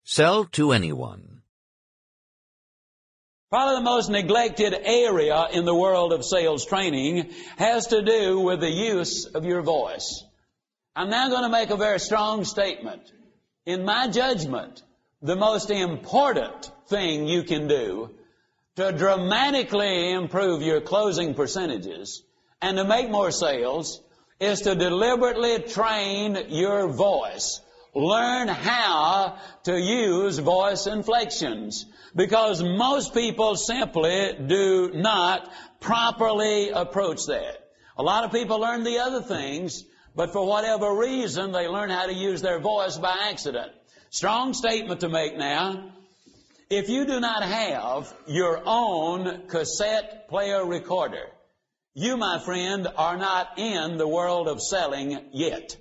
Sell to anyone. Probably the most neglected area in the world of sales training has to do with the use of your voice. I'm now going to make a very strong statement. In my judgment, the most important thing you can do to dramatically improve your closing percentages and to make more sales is to deliberately train your voice. Learn how to use voice inflections, because most people simply do not properly approach that. A lot of people learn the other things, but for whatever reason, they learn how to use their voice by accident. Strong statement to make now. If you do not have your own cassette player recorder, you, my friend, are not in the world of selling yet.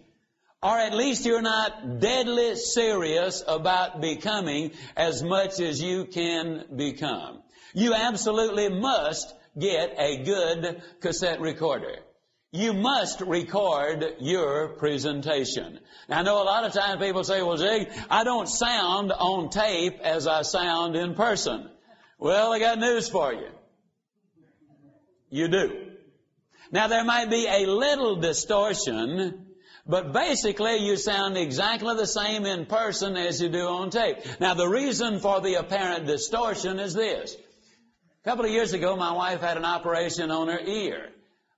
Or at least you're not deadly serious about becoming as much as you can become. You absolutely must get a good cassette recorder. You must record your presentation. Now, I know a lot of times people say, well, Zig, I don't sound on tape as I sound in person. Well, I got news for you. You do. Now, there might be a little distortion, but basically you sound exactly the same in person as you do on tape. Now, the reason for the apparent distortion is this. A couple of years ago, my wife had an operation on her ear.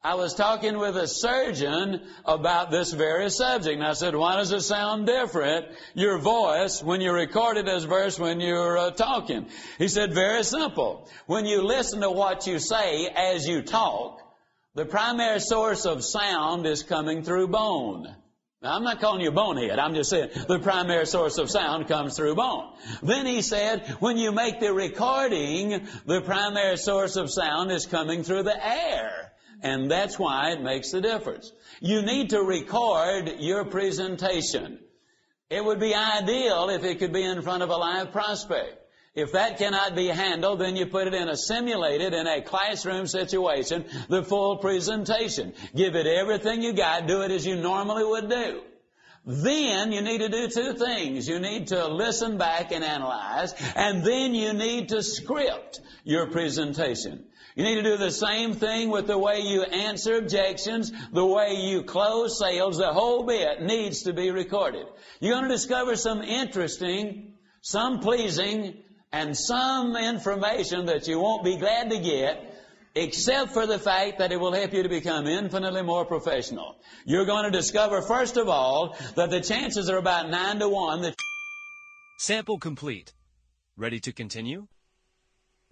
I was talking with a surgeon about this very subject, and I said, why does it sound different, your voice, when you record it as versus when you're talking? He said, very simple. When you listen to what you say as you talk, the primary source of sound is coming through bone. Now, I'm not calling you a bonehead. I'm just saying the primary source of sound comes through bone. Then he said, when you make the recording, the primary source of sound is coming through the air. And that's why it makes the difference. You need to record your presentation. It would be ideal if it could be in front of a live prospect. If that cannot be handled, then you put it in a classroom situation, the full presentation. Give it everything you got. Do it as you normally would do. Then you need to do two things. You need to listen back and analyze, and then you need to script your presentation. You need to do the same thing with the way you answer objections, the way you close sales. The whole bit needs to be recorded. You're going to discover some interesting, some pleasing, and some information that you won't be glad to get, except for the fact that it will help you to become infinitely more professional. You're going to discover, first of all, that the chances are about 9 to 1 that... Sample complete. Ready to continue?